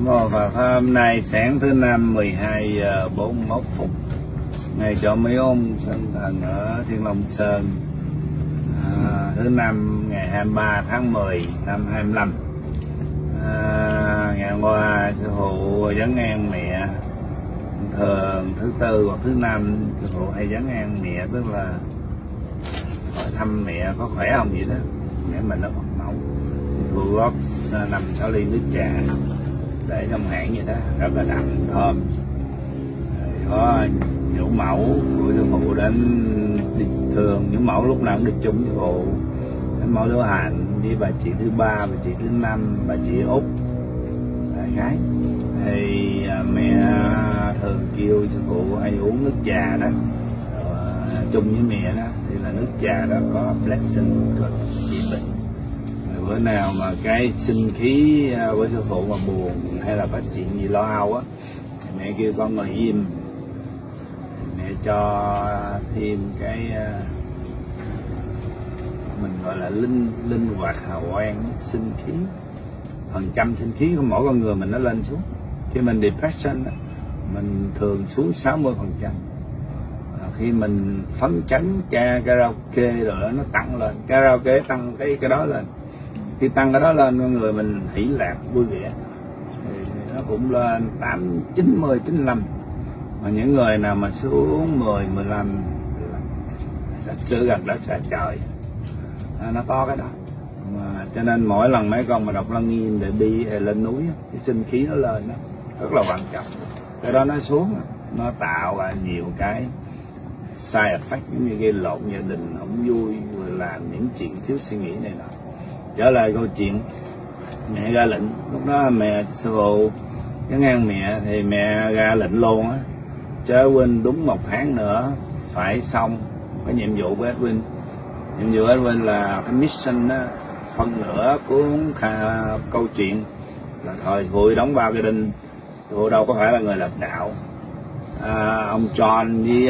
Và hôm nay sáng thứ năm 12 giờ 41 phút, ngày cho mấy ông sinh thần ở Thiên Long Sơn, thứ năm ngày 23 tháng 10 năm 25. Ngày hôm qua sư phụ vấn an mẹ, thường thứ tư hoặc thứ năm sư phụ hay vấn an mẹ, tức là hỏi thăm mẹ có khỏe không vậy đó. Mẹ mình nó hoạt mẫu, phụ góp 5-6 ly nước trà để trong hãng vậy đó, rất là đậm thơm. Có nhũ mẫu của sư phụ đến đi, thường nhũ mẫu lúc nào cũng đi chung với sư phụ, đến mẫu Lữ Hành với bà chị thứ ba, bà chị thứ năm, bà chị Út đại khái. Thì mẹ thường kêu sư phụ hay uống nước trà đó chung với mẹ đó, thì là nước trà đó có blessing của trị bệnh. Bữa nào mà cái sinh khí của sư phụ mà buồn hay là có chuyện gì lo âu á, mẹ kêu con ngồi im, mẹ cho thêm cái mình gọi là linh hoạt hào quang sinh khí, phần trăm sinh khí của mỗi con người mình nó lên xuống. Khi mình depression á, mình thường xuống 60%. Khi mình phấn chấn karaoke rồi nó tăng lên, karaoke tăng cái đó lên. Khi tăng cái đó lên, con người mình hỷ lạc vui vẻ thì nó cũng lên 8, 90, 95. Mà những người nào mà xuống 10, 15 sự gần đất xa trời, nó có cái đó. Mà cho nên mỗi lần mấy con mà đọc Lăng Nghiêm để đi hay lên núi, cái sinh khí nó lên đó rất là quan trọng. Cái đó nó xuống, nó tạo ra nhiều cái side effect, giống như gây lộn gia đình, không vui, rồi làm những chuyện thiếu suy nghĩ này nọ. Trở lại câu chuyện mẹ ra lệnh, lúc đó mẹ sư phụ cái ngang mẹ thì mẹ ra lệnh luôn á, chớ quên đúng 1 tháng nữa phải xong cái nhiệm vụ của Edwin. Nhiệm vụ Edwin là cái mission đó, phân nửa cuốn câu chuyện là thời vui đóng vào cái đinh. Tôi đâu có phải là người lập đạo. Ông John với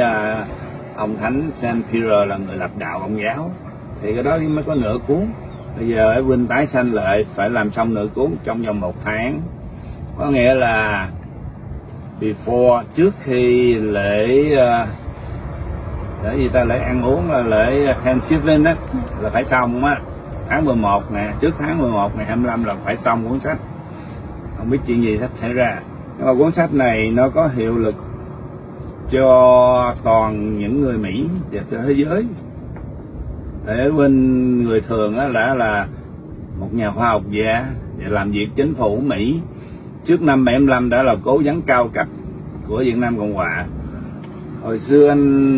ông Thánh Saint Peter là người lập đạo Công giáo, thì cái đó mới có nửa cuốn. Bây giờ Edwin tái sanh lại phải làm xong nửa cuốn trong vòng 1 tháng, có nghĩa là before, trước khi lễ gì ta, lễ ăn uống là lễ Thanksgiving á, là phải xong á, tháng 11 nè, trước tháng 11 ngày 25 là phải xong cuốn sách. Không biết chuyện gì sắp xảy ra, nhưng mà cuốn sách này nó có hiệu lực cho toàn những người Mỹ và thế giới. Để bên người thường á là một nhà khoa học gia và làm việc chính phủ Mỹ, trước năm 75 đã là cố vấn cao cấp của Việt Nam Cộng Hòa. Hồi xưa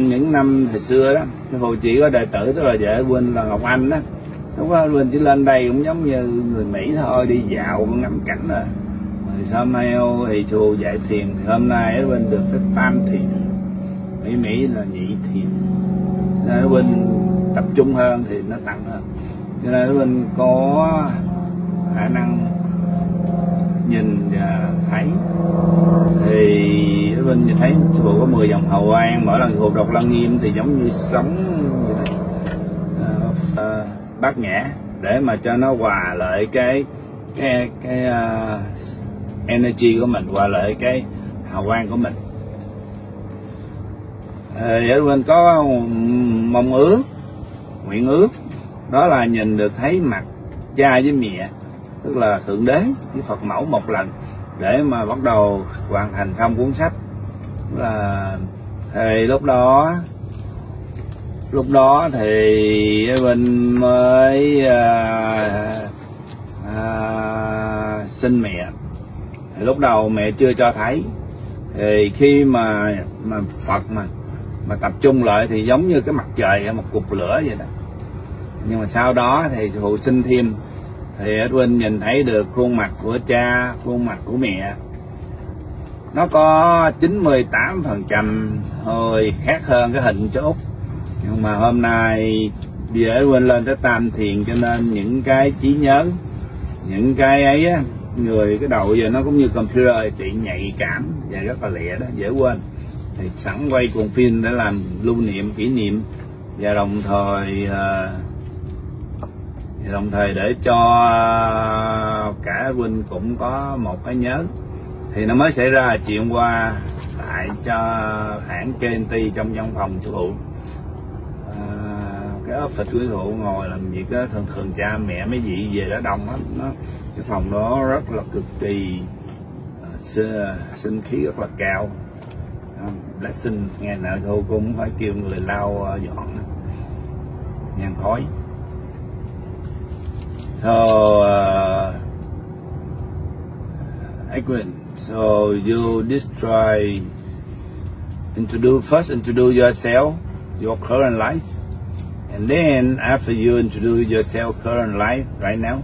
những năm hồi xưa đó, sư phụ chỉ có đệ tử, tức là vợ Quỳnh là Ngọc Anh đó. Lúc đó Quỳnh chỉ lên đây cũng giống như người Mỹ thôi, đi dạo ngắm cảnh rồi. Rồi sau Mayo thì chùa dạy thiền, thì hôm nay Quỳnh được cái tam thiền, Mỹ là nhị thiền. Nên Quỳnh tập trung hơn thì nó tăng hơn, cho nên mình có khả năng nhìn và thấy. Thì mình thấy sư phụ có 10 dòng hào quang, mỗi lần sư phụ đọc Lăng Nghiêm thì giống như sống như này, bát nhã, để mà cho nó hòa lại cái energy của mình, hòa lại cái hào quang của mình. Thì mình có mong ước, nguyện ước, đó là nhìn được thấy mặt cha với mẹ, tức là Thượng Đế với Phật mẫu một lần, để mà bắt đầu hoàn thành xong cuốn sách. Thì lúc đó thì mình mới sinh mẹ. Thì lúc đầu mẹ chưa cho thấy, thì khi mà Phật mà tập trung lại thì giống như cái mặt trời, một cục lửa vậy đó. Nhưng mà sau đó thì phụ sinh thêm, thì Edwin nhìn thấy được khuôn mặt của cha, khuôn mặt của mẹ, nó có 98% hơi khác hơn cái hình cho Út. Nhưng mà hôm nay bây giờ Edwin lên tới tam thiền, cho nên những cái trí nhớ, những cái ấy á, người cái đầu giờ nó cũng như computer, chị nhạy cảm và rất là lẹ đó, dễ quên. Thì sẵn quay cuộn phim để làm lưu niệm, kỷ niệm, và đồng thời Thì đồng thời để cho cả huynh cũng có một cái nhớ, thì nó mới xảy ra chuyện qua lại cho hãng KNT trong văn phòng sư phụ. Cái office của sư phụ ngồi làm việc đó, thường cha mẹ mấy vị về đó đông lắm, cái phòng đó rất là cực kỳ sinh khí rất là cao. Blessing ngày nào thôi cũng phải kêu người lau dọn nhang khói. So Edwin, so you first introduce yourself, your current life, and then after you introduce yourself current life right now,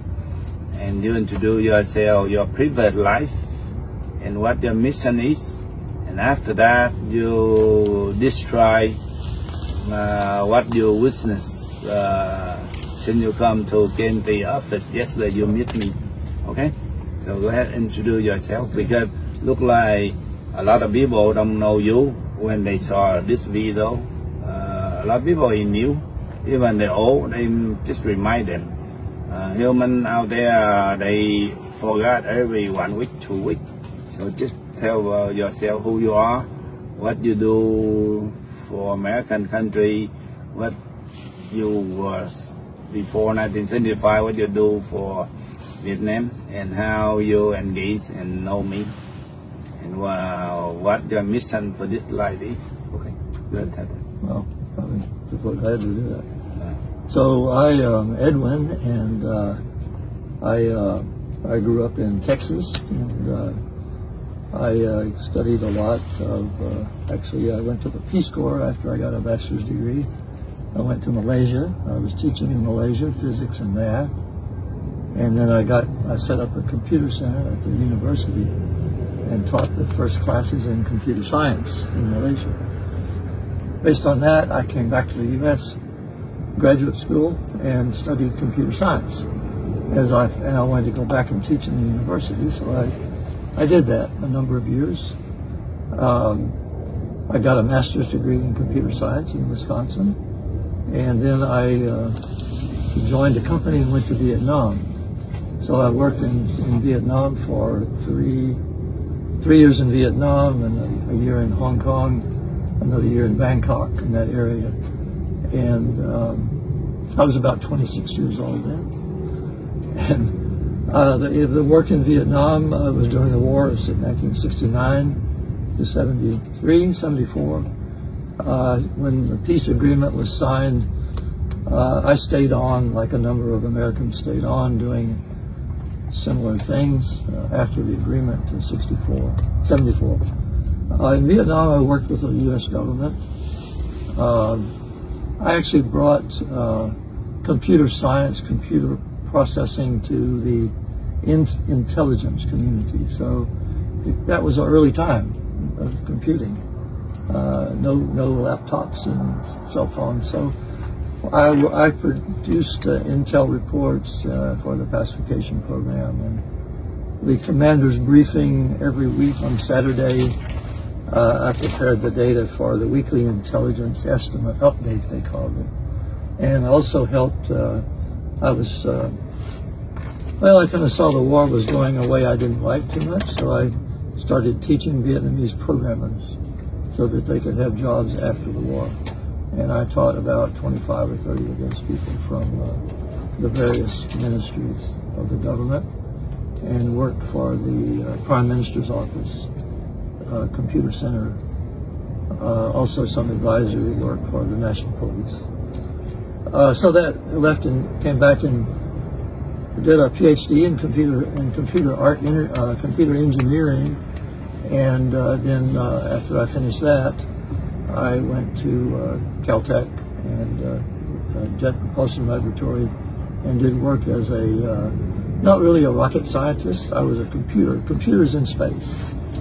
and you introduce yourself your previous life and what your mission is, and after that you describe what you witnessed since you come to KNT office yesterday. You meet me, okay? So go ahead and introduce yourself, because look like a lot of people don't know you when they saw this video. A lot of people is new, even the old. They just remind them. Human out there, they forgot every 1 week, 2 weeks. So just tell yourself who you are, what you do for American country, what you was before 1975, what you do for Vietnam, and how you engage and know me, and what your mission for this life is. Okay, good. Well, I'm glad to do that. So I am Edwin, and I grew up in Texas, and I studied a lot of, actually I went to the Peace Corps after I got a bachelor's degree. I went to Malaysia. I was teaching in Malaysia, physics and math. And then I set up a computer center at the university and taught the first classes in computer science in Malaysia. Based on that, I came back to the U.S. graduate school and studied computer science. And I wanted to go back and teach in the university, so I did that a number of years. I got a master's degree in computer science in Wisconsin, and then I joined a company and went to Vietnam. So I worked in Vietnam for three years in Vietnam, and a year in Hong Kong, another year in Bangkok, in that area. And I was about 26 years old then. And the work in Vietnam was during the war of 1969 to 73, 74. When the peace agreement was signed, I stayed on, like a number of Americans stayed on, doing similar things after the agreement in 74. In Vietnam, I worked with the U.S. government. I actually brought computer science, computer processing to the intelligence community. So that was an early time of computing. No laptops and cell phones. So I produced intel reports for the pacification program, and the commander's briefing every week on Saturday. I prepared the data for the weekly intelligence estimate update, they called it, and also helped. I kind of saw the war was going a way I didn't like too much, so I started teaching Vietnamese programmers so that they could have jobs after the war. And I taught about 25 or 30 of those people from the various ministries of the government, and worked for the Prime Minister's office, computer center, also some advisory work for the National Police. So that left and came back and did a PhD in computer engineering, and then after I finished that, I went to Caltech and Jet Propulsion Laboratory, and did work as a not really a rocket scientist. I was a computers in space,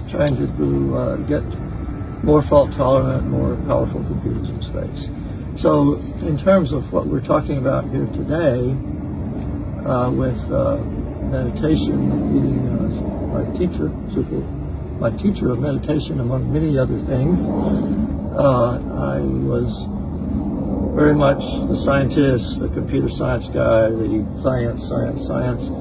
trying to get more fault tolerant, more powerful computers in space. So in terms of what we're talking about here today, with meditation, meeting my teacher of meditation, among many other things, I was very much the scientist, the computer science guy, the science.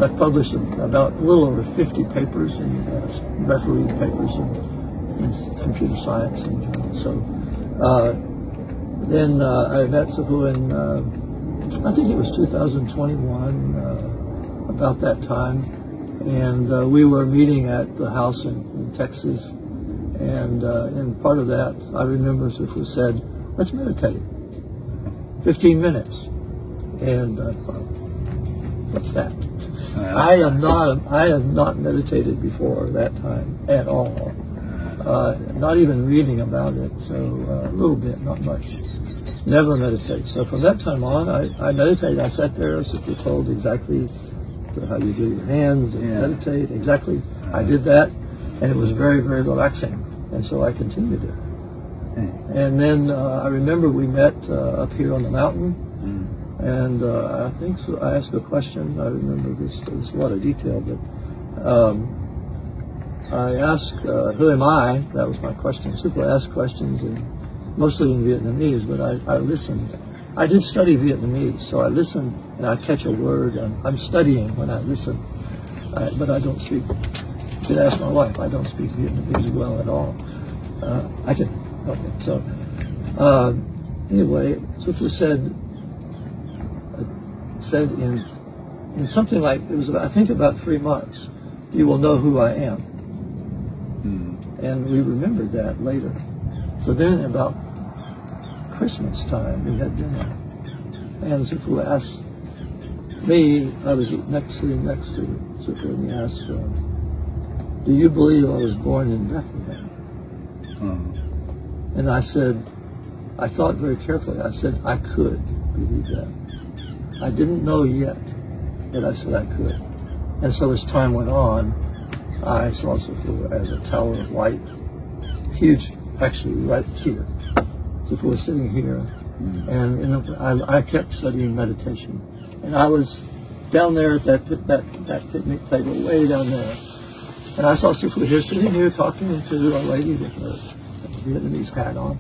I've published about a little over 50 papers and refereed papers in computer science in general. So then I met Sifu in, I think it was 2021, about that time. And we were meeting at the house in Texas. And in part of that, I remember Sifu said, let's meditate. 15 minutes. And what's that? I have not meditated before that time at all. Not even reading about it, so a little bit, not much. Never meditate. So from that time on, I meditated. I sat there, as if you're told exactly how you do your hands and meditate. Exactly. I did that, and it was very, very relaxing. And so I continued it. And then I remember we met up here on the mountain. And I think so, I asked a question. I remember there's a lot of detail, but I asked, who am I? That was my question. So I asked questions, mostly in Vietnamese, but I listened. I did study Vietnamese, so I listened and I catch a word, and I'm studying when I listen. But I don't speak. You could ask my wife. I don't speak Vietnamese well at all. I can. Okay. So anyway, Sufu said in something like, it was about, I think about 3 months, you will know who I am. And we remembered that later. So then about Christmas time, we had dinner. And Sifu asked me, I was next to Sifu, and he asked, do you believe I was born in Bethlehem? And I said, I thought very carefully, I said I could believe that. I didn't know yet, but I said I could. And so as time went on, I saw Sifu as a tower of light, huge, actually right here. Sifu was sitting here, and I kept studying meditation. And I was down there at that picnic table, way down there. And I saw Sifu here, sitting here, talking to a lady with a Vietnamese hat on,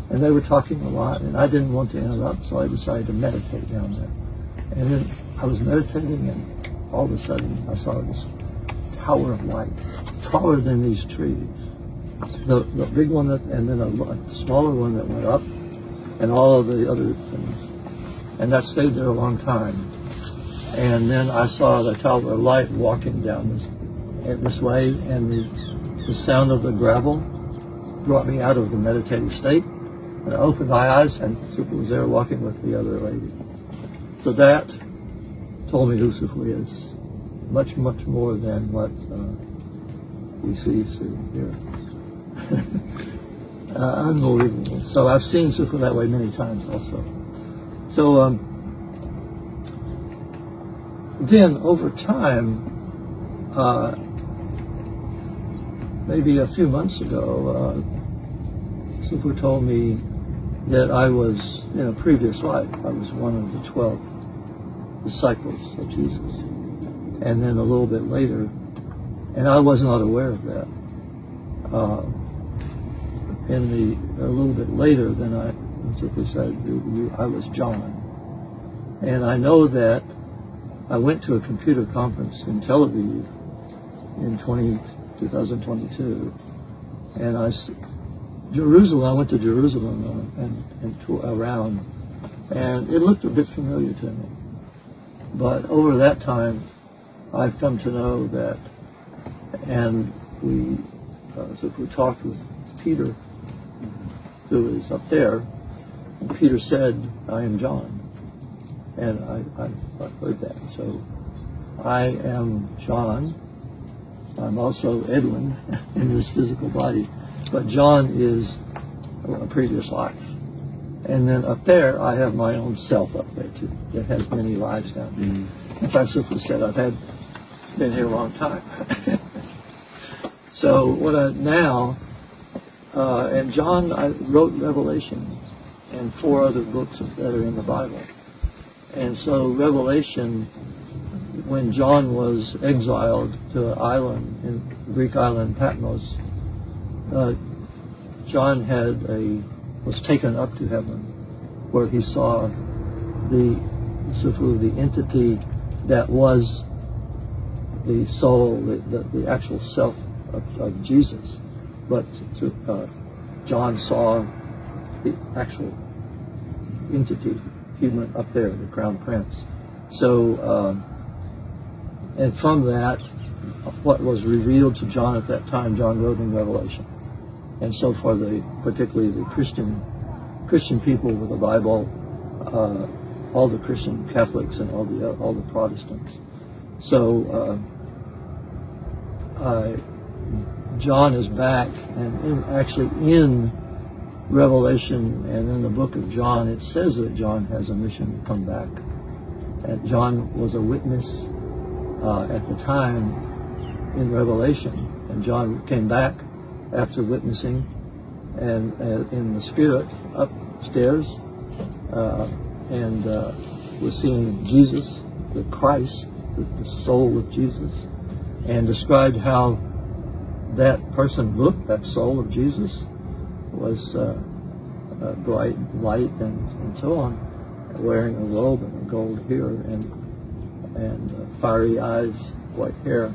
and they were talking a lot, and I didn't want to interrupt, so I decided to meditate down there. And then I was meditating, and all of a sudden I saw this tower of light, taller than these trees. The big one, and then a smaller one that went up, and all of the other things. And that stayed there a long time. And then I saw the tower of light walking down this way, and the sound of the gravel brought me out of the meditative state. And I opened my eyes, and Sifu was there walking with the other lady. So that told me who Sifu is. Much, much more than what we see here. Unbelievable. So I've seen Sifu that way many times also. So then over time, maybe a few months ago, Sifu told me that I was, in a previous life, I was one of the 12 disciples of Jesus. And then a little bit later, and I was not aware of that, a little bit later than Sifu said, I was John. And I know that I went to a computer conference in Tel Aviv in 2022, and I went to Jerusalem and around, and it looked a bit familiar to me. But over that time, I've come to know that, and we talked with Peter, who is up there, and Peter said, I am John. And I've heard that. So I am John. I'm also Edwin in this physical body. But John is a previous life. And then up there, I have my own self up there too. It has many lives down there. In fact, Sifu said I've been here a long time. So and John, I wrote Revelation and 4 other books that are in the Bible. And so Revelation, when John was exiled to an island, in the Greek island Patmos, John had a was taken up to heaven, where he saw the entity that was the soul, the actual self of Jesus. But John saw the actual entity, human, up there, the crown prince. So, and from that, what was revealed to John at that time, John wrote in Revelation. And so for particularly the Christian people with the Bible, all the Christian Catholics and all the Protestants. So John is back, and actually in Revelation and in the book of John, it says that John has a mission to come back. And John was a witness at the time in Revelation, and John came back after witnessing, and in the spirit upstairs, and was seeing Jesus, the Christ, the soul of Jesus, and described how that person looked, that soul of Jesus, was bright light and so on, wearing a robe and a gold hair and fiery eyes, white hair.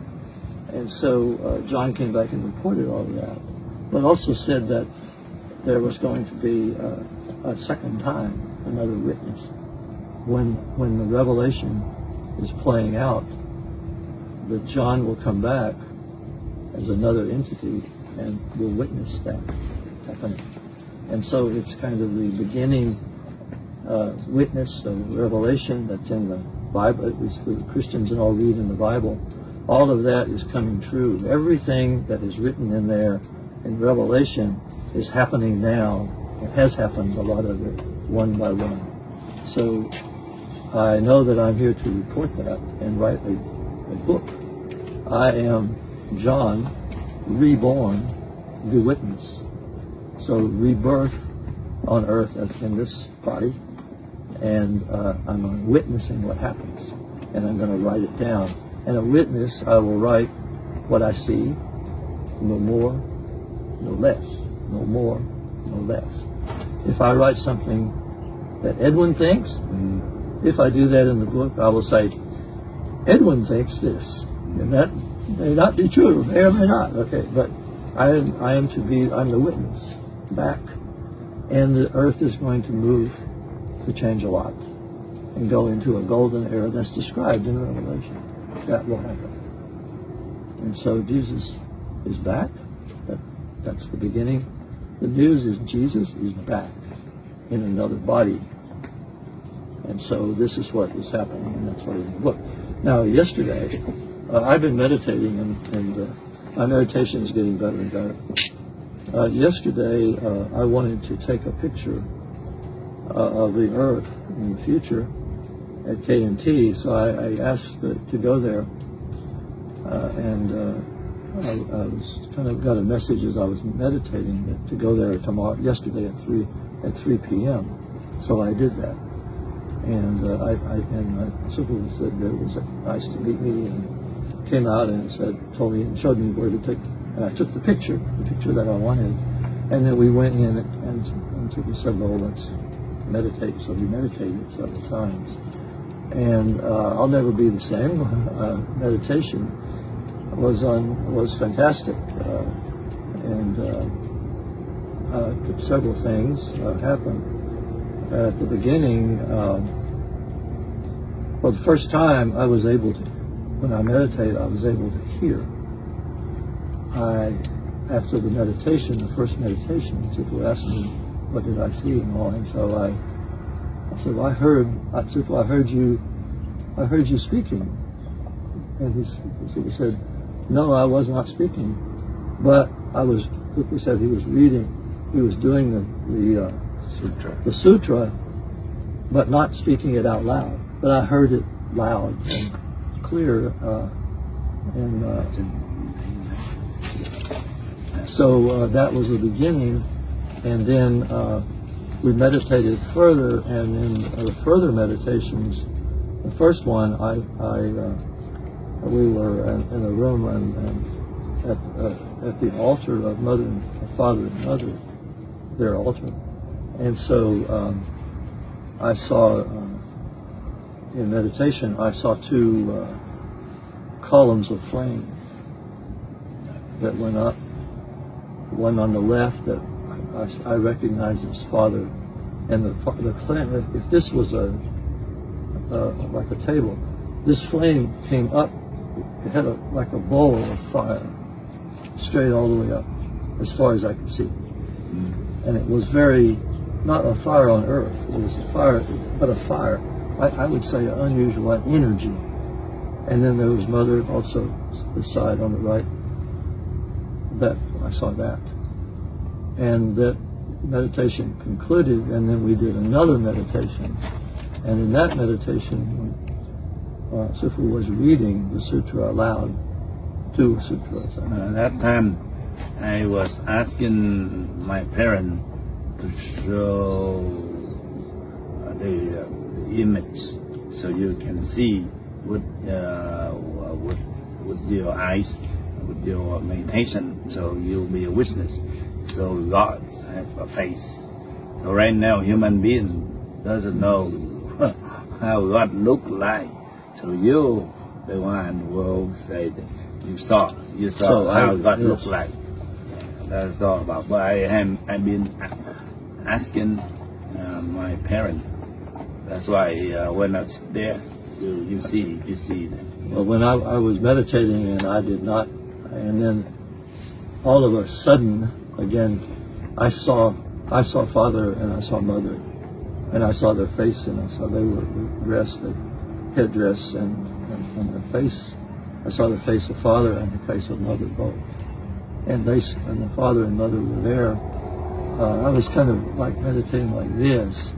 And so John came back and reported all of that, but also said that there was going to be a second time, another witness. When the revelation is playing out, that John will come back as another entity and will witness that happening. And so it's kind of the beginning witness of revelation that's in the Bible. The Christians and all read in the Bible. All of that is coming true. Everything that is written in there in Revelation is happening now. It has happened, a lot of it, one by one. So I know that I'm here to report that and write a book. I am John, reborn, the witness. So rebirth on earth as in this body, and I'm witnessing what happens, and I'm going to write it down. And a witness, I will write what I see, no more, no less, no more, no less. If I write something that Edwin thinks, if I do that in the book, I will say, Edwin thinks this, and that may not be true, may or may not, okay, but I'm the witness back, and the earth is going to move to change a lot and go into a golden era that's described in Revelation. That will happen. And so Jesus is back. That's the beginning. The news is Jesus is back in another body. And so this is what is happening, and that's what is in the book. Now, yesterday, I've been meditating, and my meditation is getting better and better. Yesterday, I wanted to take a picture of the Earth in the future at K&T, so I asked to go there, and I was kind of got a message as I was meditating that to go there yesterday at 3 p.m. So I did that, and my supervisor said that it was nice to meet me, and came out and told me and showed me where to take, and I took the picture that I wanted, and then we went in and we said, well, let's meditate. So we meditated several times. And I'll never be the same. Meditation was fantastic, and several things happened. At the beginning, well, the first time I was able to, when I meditated, I was able to hear. After the meditation, the first meditation, people asked me, what did I see and all, and so I said, well, I heard you speaking. And he said, no, I was not speaking, but he said he was reading, he was doing the sutra, but not speaking it out loud. But I heard it loud and clear, so that was the beginning, and then we meditated further, and in the further meditations, the first one, we were in a room and at the altar of Mother and Father and Mother, their altar, And so I saw, in meditation, I saw two columns of flame that went up. One on the left that I recognized as Father, and the flame. If this was like a table, this flame came up. It had like a bowl of fire, straight all the way up, as far as I could see. And it was very, not a fire on earth. It was a fire, but a fire. I would say an unusual energy. And then there was Mother also beside on the right. That I saw that, and that meditation concluded, and then we did another meditation, and in that meditation, Sifu was reading the sutra aloud, two sutras. That time, I was asking my parents to show the image, so you can see with your eyes, with your meditation, so you'll be a witness. So God have a face. So right now, human being doesn't know how God look like. So you, the one, will say that you saw so how God look like. That's all about. But I've been asking my parents. That's why when I was there, you see that. Well, when I was meditating and I did not. And then, all of a sudden, again, I saw Father and I saw Mother, and I saw their face, and I saw they were dressed, the headdress, and their face. I saw the face of Father and the face of Mother both, and the Father and Mother were there. I was kind of like meditating like this,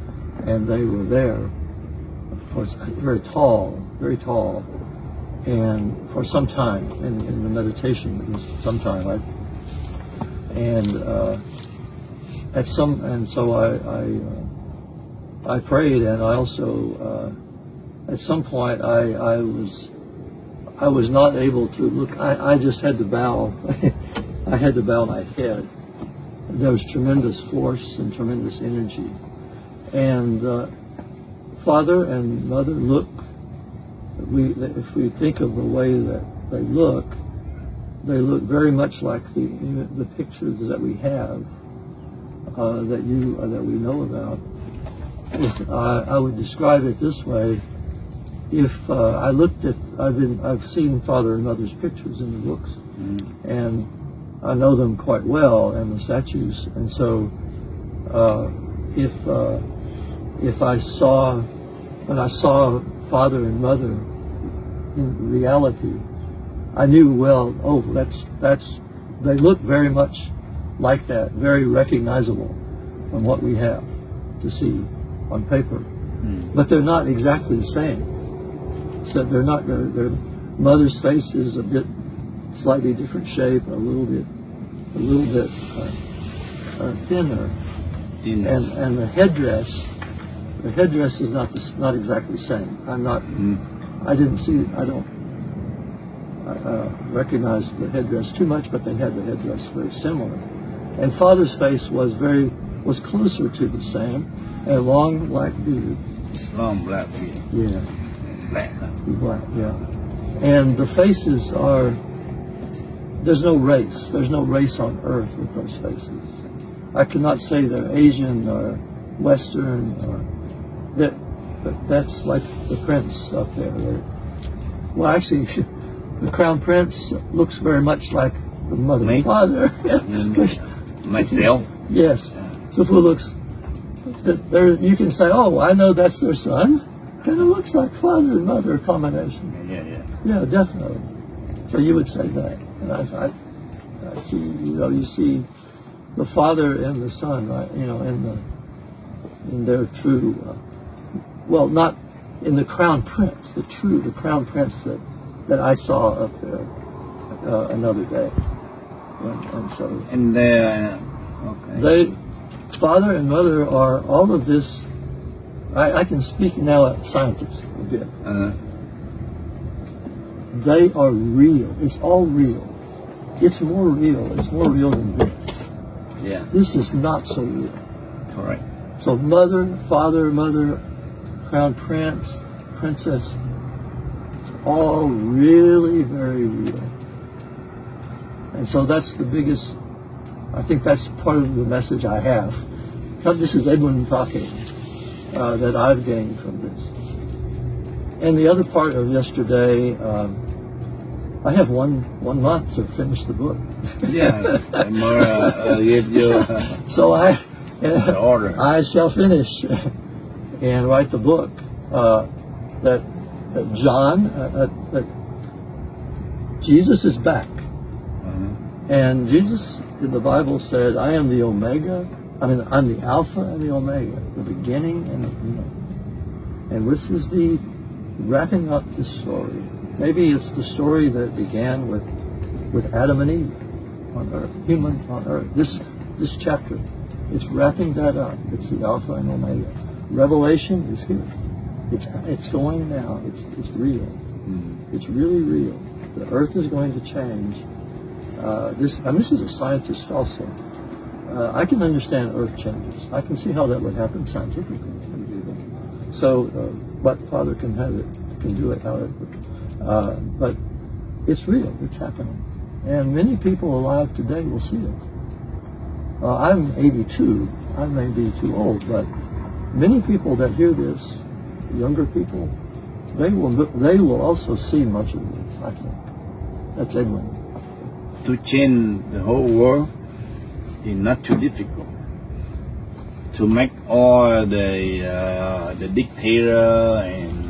and they were there. Of course, very tall, and for some time in the meditation, it was some time, right? And so I prayed, and I also at some point I was not able to look. I just had to bow. I had to bow my head. There was tremendous force and tremendous energy, and Father and Mother look. If we think of the way that they look very much like the pictures that we have, that we know about. I would describe it this way: if I looked at, I've seen Father and Mother's pictures in the books, and I know them quite well, and the statues, and so when I saw Father and Mother in reality, I knew, well, oh, they look very much like that, very recognizable from what we have to see on paper. But they're not exactly the same. So they're not, their Mother's face is a bit, slightly different shape, a little bit thinner. And the headdress is not exactly the same. I don't recognize the headdress too much, but they had the headdress very similar. And Father's face was closer to the same, and long black beard. Long black beard. Yeah. Black. Yeah. And the faces are, there's no race. There's no race on earth with those faces. I cannot say they're Asian or Western or that, but that's like the prince up there. Well, actually, the Crown Prince looks very much like the Mother and Father. Myself? Yes. So if it looks, you can say, oh, I know that's their son. Kind of looks like Father and Mother combination. Yeah, definitely. So you would say that. And I see, you see the Father and the Son, right? In their true, well, not in the Crown Prince, the Crown Prince that I saw up there another day. And so. And they, Father and Mother are all of this. I can speak now as a scientist a bit. They are real. It's all real. It's more real. It's more real than this. Yeah. This is not so real. Correct. So mother, father, mother, crown prince, princess, it's all really very real. And so that's the biggest, I think that's part of the message I have. This is Edwin talking, that I've gained from this. And the other part of yesterday, I have one month to finish the book. Yeah, so order. I shall finish and write the book that John, that Jesus is back. And Jesus in the Bible said, I am the Omega, I'm the Alpha and the Omega, the beginning and the end. And this is the wrapping up this story. Maybe it's the story that began with Adam and Eve on earth, human on earth. This chapter, it's wrapping that up. It's the Alpha and Omega. Revelation is here. It's going now. It's real. It's really real. The earth is going to change. This is a scientist also. I can understand earth changes. I can see how that would happen scientifically. So, but Father can do it however. But it's real. It's happening. And many people alive today will see it. I'm 82. I may be too old, but many people that hear this, younger people, they will also see much of this, I think. That's Edwin. To change the whole world is not too difficult. To make all the dictator and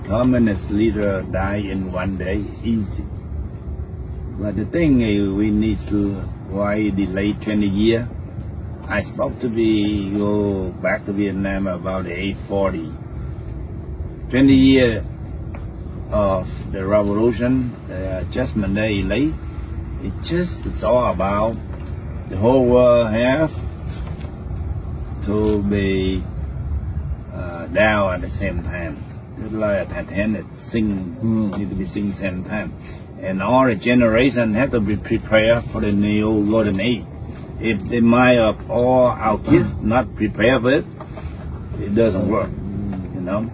communist leader die in one day, easy. But the thing is, we need to, why delay 20 years? I supposed to go back to Vietnam about the age 40. 20 years of the revolution, the Judgment Day late. It's all about the whole world have to be down at the same time. It's like a Titanic need to be sing same time. And all the generation have to be prepared for the new golden age. If the mind of all our kids not prepared for it, it doesn't work, you know.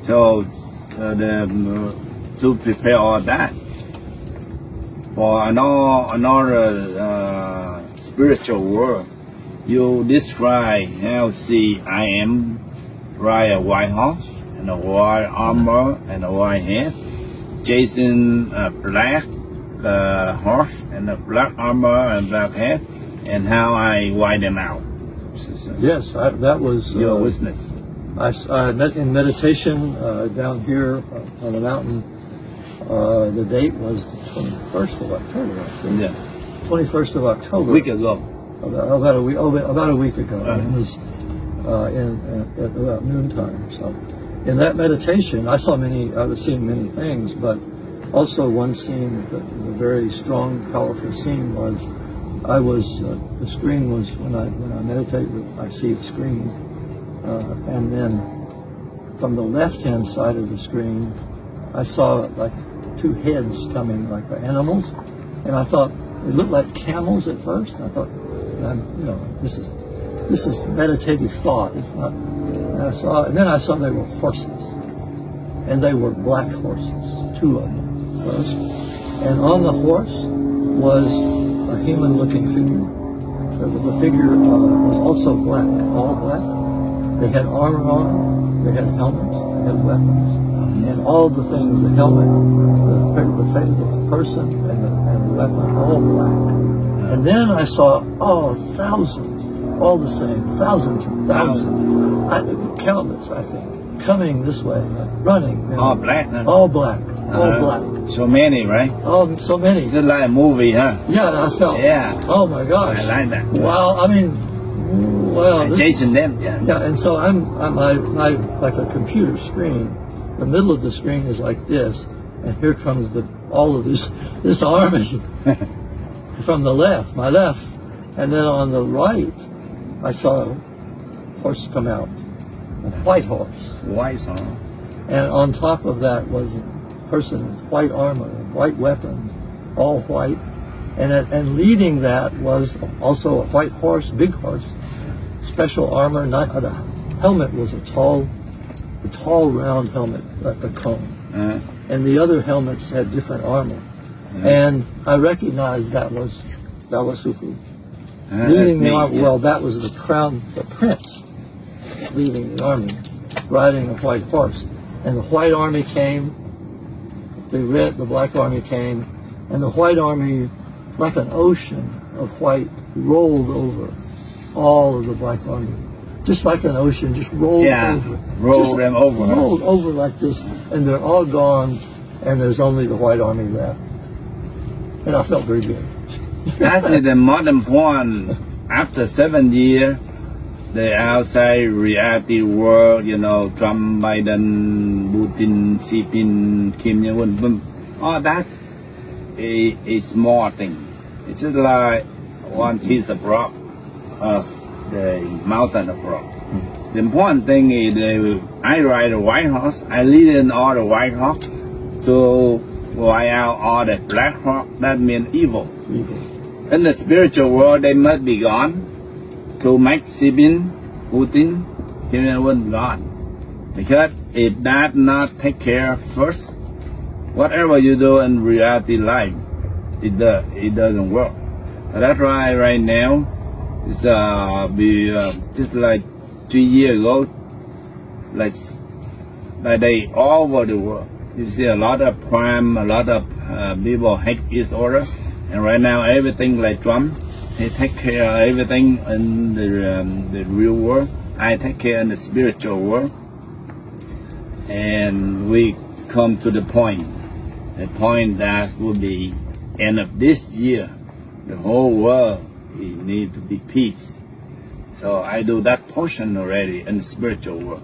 So to prepare all that for another spiritual world, you describe how see I am ride a white horse and a white armor and a white head, chasing a black horse and a black armor and black head, and how I wipe them out. Yes, that was your witness. I met in meditation down here on the mountain. The date was the 21st of October, I think. Yeah. 21st of October. A week ago. About a week ago. It was at about noontime. So, in that meditation, I was seeing many things, but also one scene, the very strong, powerful scene was, the screen was, when I meditate, I see the screen, and then from the left-hand side of the screen, I saw like two heads coming, like animals, and I thought they looked like camels at first. I thought, this is meditative thought. It's not. And then I saw they were horses, and they were black horses, two of them first, and on the horse was a human-looking figure. The figure was also black, all black. They had armor on, they had helmets, they had weapons, and all the things, the helmet, the person, and the weapon, all black. And then I saw, thousands, all the same, thousands and thousands, countless, I think, coming this way, running. All black? Huh? All black, all black. So many, right? Oh, so many. It's like a movie, huh? Yeah, and I felt, oh my gosh. I like that. Wow, I mean, well. Chasing them, yeah. Yeah, and so I'm like a computer screen. The middle of the screen is like this, and here comes all of this army from the left, my left, and then on the right, I saw a horse come out, a white horse. White, huh? And on top of that was a person with white armor, white weapons, all white, and leading that was also a white horse, big horse, special armor. The helmet was a tall round helmet, like a cone. And the other helmets had different armor. And I recognized that was Sufu. Leading the army, well, that was the prince leading the army, riding a white horse. And the white army came, the black army came, and the white army, like an ocean of white, rolled over all of the black army. Just like an ocean, just rolled over. Rolled over like this, and they're all gone, and there's only the white army left. And I felt very good. That's the modern point. After 7 years, the outside reality world, Trump, Biden, Putin, Xi Jinping, Kim Jong-un, all that is a small thing. It's just like one piece of rock of the mountain of rock. The important thing is I ride a white horse. I lead in all the white horse to wipe out all the black horse. That means evil. In the spiritual world, they must be gone to make Xi Jinping, Putin, Kim Jong-un gone. Because if that not take care first, whatever you do in reality life, it doesn't work. So that's why right now, it's just like 3 years ago, like they all over the world. You see a lot of crime, a lot of people hate each other, and right now everything like Trump, he take care of everything in the real world. I take care in the spiritual world, and we come to the point that will be end of this year. The whole world need to be peace. So I do that portion already in the spiritual world.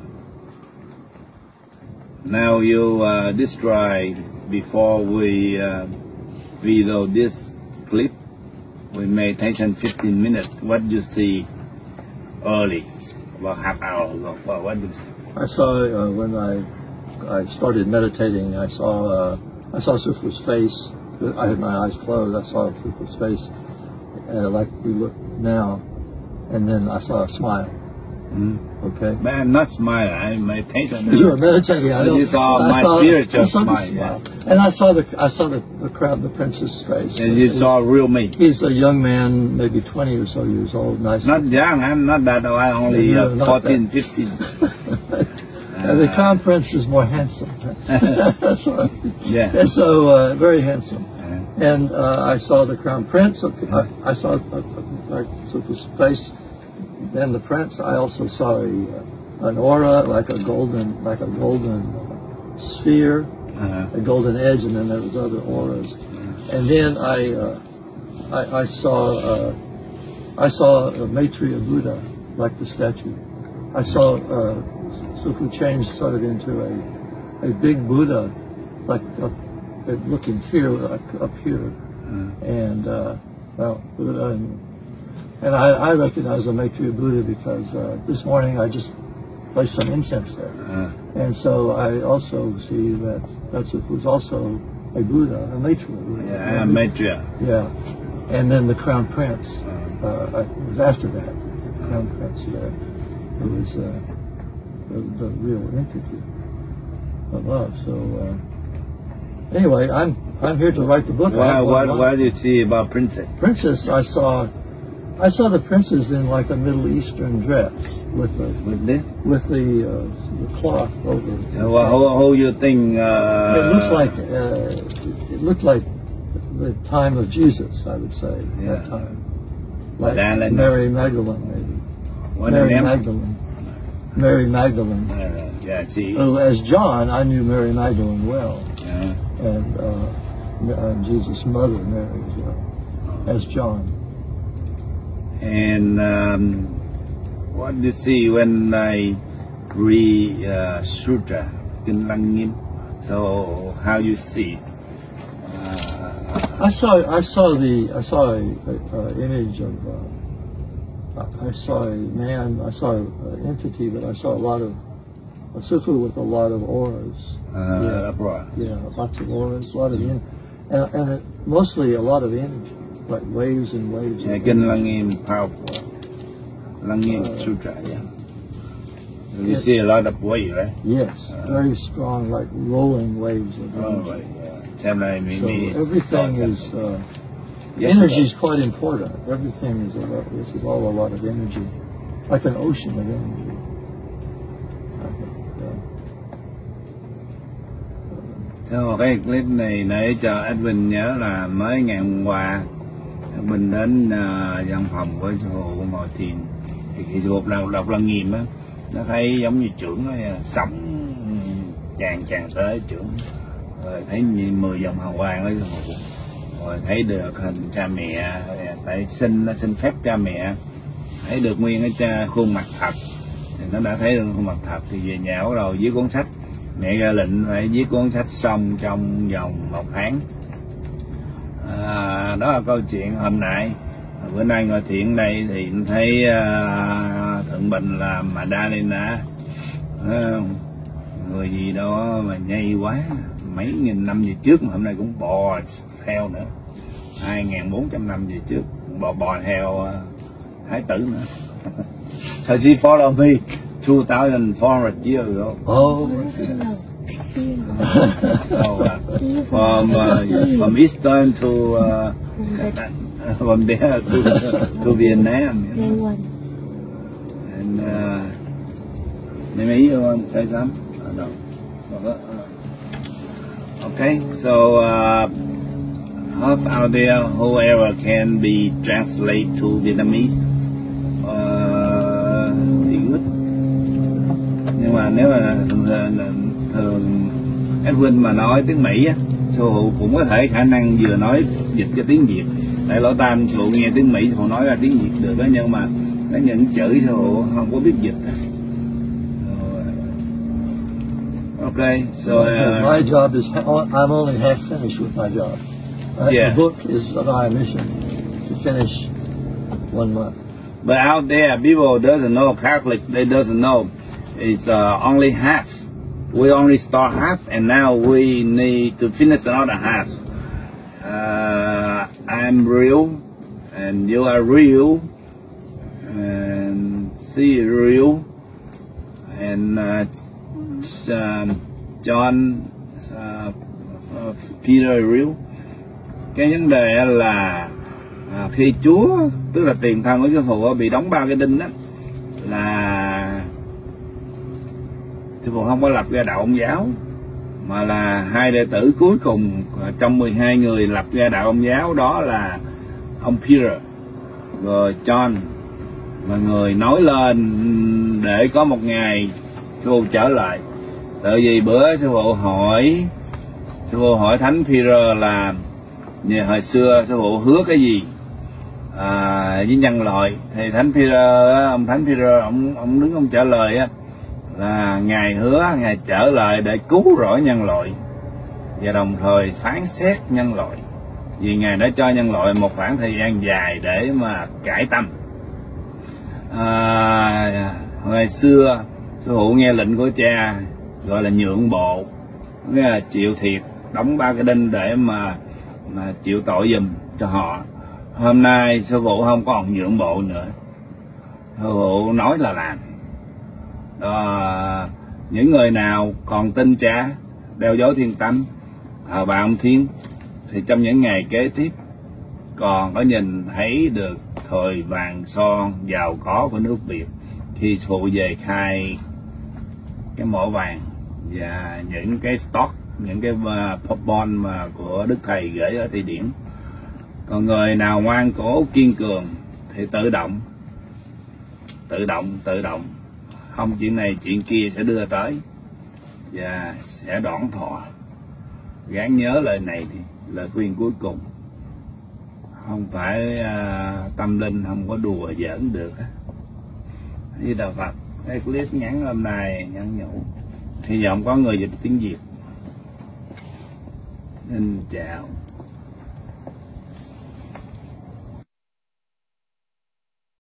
Now you describe before we video this clip. We meditation 15 minutes. What do you see early, about half hour ago? Well, what do you see? I saw when I started meditating. I saw Sufu's face. I had my eyes closed. I saw Sufu's face, like we look now, and then I saw a smile. Okay. But I'm not smiling. I'm meditating. You were meditating. I know. You saw my spiritual smile. Yeah. And I saw the crowd, the prince's face. And you saw real me. He's a young man, maybe 20 or so years old. Nice. Not young. I'm not that old. I'm only 14, 15. The crown prince is more handsome. So, yeah. And so very handsome. And I saw the crown prince. I saw Sufu's face. Then the prince. I also saw an aura, like a golden sphere, a golden edge, and then there was other auras. And then I saw a Maitreya Buddha, like the statue. I saw Sufu change sort of into a big Buddha, like looking here, like up here, and Buddha. And I recognize the Maitreya Buddha because this morning I just placed some incense there. And so I also see that Sufu also a Buddha, a Maitreya Buddha. Yeah, Maitreya. Yeah. And then the Crown Prince was after that. The Crown Prince there. It was the real entity of love. So anyway, I'm here to write the book. What did you see about Princess? Princess, I saw the princess in like a Middle Eastern dress with the cloth over. How you think? It looked like the time of Jesus, I would say. That time, like Mary Magdalene, maybe. Mary Magdalene. Yeah, see. As John, I knew Mary Magdalene well, and Jesus' mother Mary as well, as John. And what do you see when I read Sutra, Kinh Lăng Nghiêm? So how you see? I saw an image of. I saw a man. I saw an entity, but I saw a lot of a Sufu with a lot of auras. Lots of auras, a lot of and mostly a lot of energy. Like waves and waves. Yeah, Kinh Lăng Nghiêm, powerful. Lăng Nghiêm Sutra, yeah. You see a lot of waves, right? Yes, very strong, like rolling waves of energy. Right, yeah. So everything is energy is quite important. Everything is this is all a lot of energy, like an ocean of energy. Sau cái clip này để cho Edwin nhớ là mới ngày hôm qua Edwin đến văn phòng của sư phụ ngồi thiền, thì sư phụ đọc Lăng Nghiêm á, nó thấy giống như trưởng nó sống tràn tới trưởng, rồi thấy như 10 dòng hào quang đó sư phụ, rồi thấy được hình cha mẹ, tại nó xin phép cha mẹ, thấy được nguyên cái khuôn mặt thật, thì nó đã thấy được khuôn mặt thật, thì về nhà bắt đầu viết cuốn sách. Mẹ ra lệnh phải viết cuốn sách xong trong vòng 1 tháng. Đó là câu chuyện hôm nay. Bữa nay ngồi thiền đây thì thấy Thượng Bình là Madalena, người gì đó mà nhây quá, mấy nghìn năm về trước mà hôm nay cũng bò theo nữa, 2.400 năm về trước bò theo Thái tử nữa. So she follow me 2,400 years ago. Oh. From Eastern to from there to Vietnam. And maybe you want to say something? No. Okay, so out there, whoever can be translate to Vietnamese. Nhưng mà nếu mà thường Edwin mà nói tiếng Mỹ á, sư phụ cũng có thể khả năng vừa nói dịch cho tiếng Việt. Tại lỗ tai sư phụ nghe tiếng Mỹ, sư phụ nói ra tiếng Việt được đó, nhưng mà có những chữ sư phụ không có biết dịch. Okay, so my job is I'm only half finished with my job. The book is my mission to finish 1 month. But out there, people doesn't know Catholic. They doesn't know it's only half. We only start half, and now we need to finish another half. I'm real, and you are real, and she is real, and John, Peter is real. Cái vấn đề là khi Chúa, tức là tiền thân của sư phụ bị đóng 3 cái đinh đó, là sư phụ không có lập ra đạo Ông giáo, mà là 2 đệ tử cuối cùng trong 12 người lập ra đạo Ông giáo, đó là ông Peter rồi John, mà người nói lên để có một ngày sư phụ trở lại. Tại vì bữa sư phụ hỏi Thánh Peter là như hồi xưa sư phụ hứa cái gì với nhân loại, thì ông Thánh Peter ông đứng ông trả lời á, là Ngài hứa Ngài trở lại để cứu rỗi nhân loại và đồng thời phán xét nhân loại, vì Ngài đã cho nhân loại một khoảng thời gian dài để mà cải tâm. Ngày xưa sư phụ nghe lệnh của cha gọi là nhượng bộ, nghĩa là chịu thiệt, đóng 3 cái đinh để mà chịu tội giùm cho họ. Hôm nay sư phụ không còn nhượng bộ nữa, sư phụ nói là làm. Những người nào còn tin cha, đeo dấu thiên tâm, thờ bà ông Thiên, thì trong những ngày kế tiếp còn có nhìn thấy được thời vàng son giàu có của nước Việt khi sư phụ về khai cái mỏ vàng và những cái stock, những cái bond mà của Đức Thầy gửi ở Thụy Điển. Còn người nào ngoan cố kiên cường thì tự động, không chuyện này chuyện kia sẽ đưa tới và sẽ đoạn thọ. Gắng nhớ lời này thì lời khuyên cuối cùng, không phải tâm linh không có đùa giỡn được. Như Đạo Phật, cái clip ngắn hôm nay nhắn nhủ, hy vọng có người dịch tiếng Việt. Xin chào.